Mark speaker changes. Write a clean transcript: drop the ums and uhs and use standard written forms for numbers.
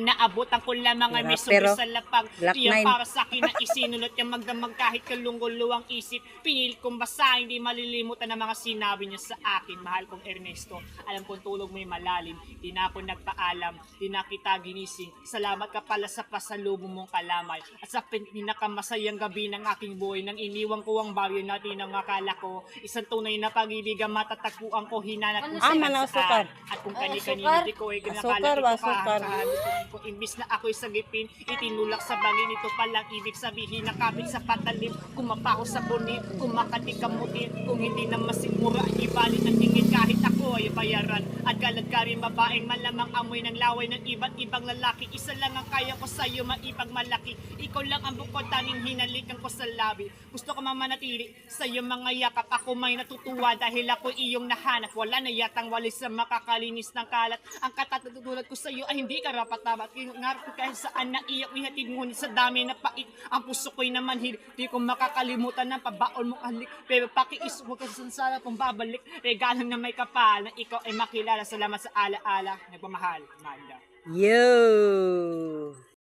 Speaker 1: Naabutan ko lamang ay may
Speaker 2: Pero,
Speaker 1: sa lapag.
Speaker 2: Black
Speaker 1: Iyan
Speaker 2: Nine.
Speaker 1: para sa akin na isinulot yung magdamag kahit kalunggol-luwang isip. Pinilit kong basahin, hindi malilimutan ang mga sinabi niya sa akin. Mahal kong Ernesto, alam kong tulog mo'y malalim. Di na ako nagpaalam, di na kita ginising. Salamat ka pala sa pasalubong mong kalamay. At sa pinakamasayang gabi ng aking buhay, nang iniwan ko ang baryo natin ang akala ko. Isang tunay na pag-ibig ang matatagpuan ko, hinanap ko sa
Speaker 2: asukar.
Speaker 1: at kung kani-kanino di ko ay
Speaker 2: Asukar,
Speaker 1: ginakala
Speaker 2: asukar.
Speaker 1: kung imbis na ako'y sagipin, itinulak sa bangin. Ito palang ibig sabihin, nakabit sa patalim, kumapako sa buni, kumakatikamutin, kung hindi na masigura, ibalit ang tingin kahit ako ay bayaran. At galad ka rin babaeng malamang amoy ng laway ng iba't ibang lalaki. Isa lang ang kaya ko sa'yo, maibang malaki. Ikaw lang ang bukod tanging hinalikan ko sa labi. Gusto ko mamanatili sa'yo mga yakap, ako may natutuwa dahil ako iyong nahanap. Wala na yatang walis sa makakalinis ng kalat. Ang katatutulad ko sa'yo ay hindi karapat-dapat. Ngarap ko kahit saan na iyak ihatid, ngunit sa dami na pait ang puso ko'y naman di ko makakalimutan ng pabaon mong halik. Pero pakiis mo kasi sana kung babalik, regalo na may kapal na ikaw ay makilala. Salamat sa ala-ala, nagmamahal, Manda.
Speaker 2: Yo!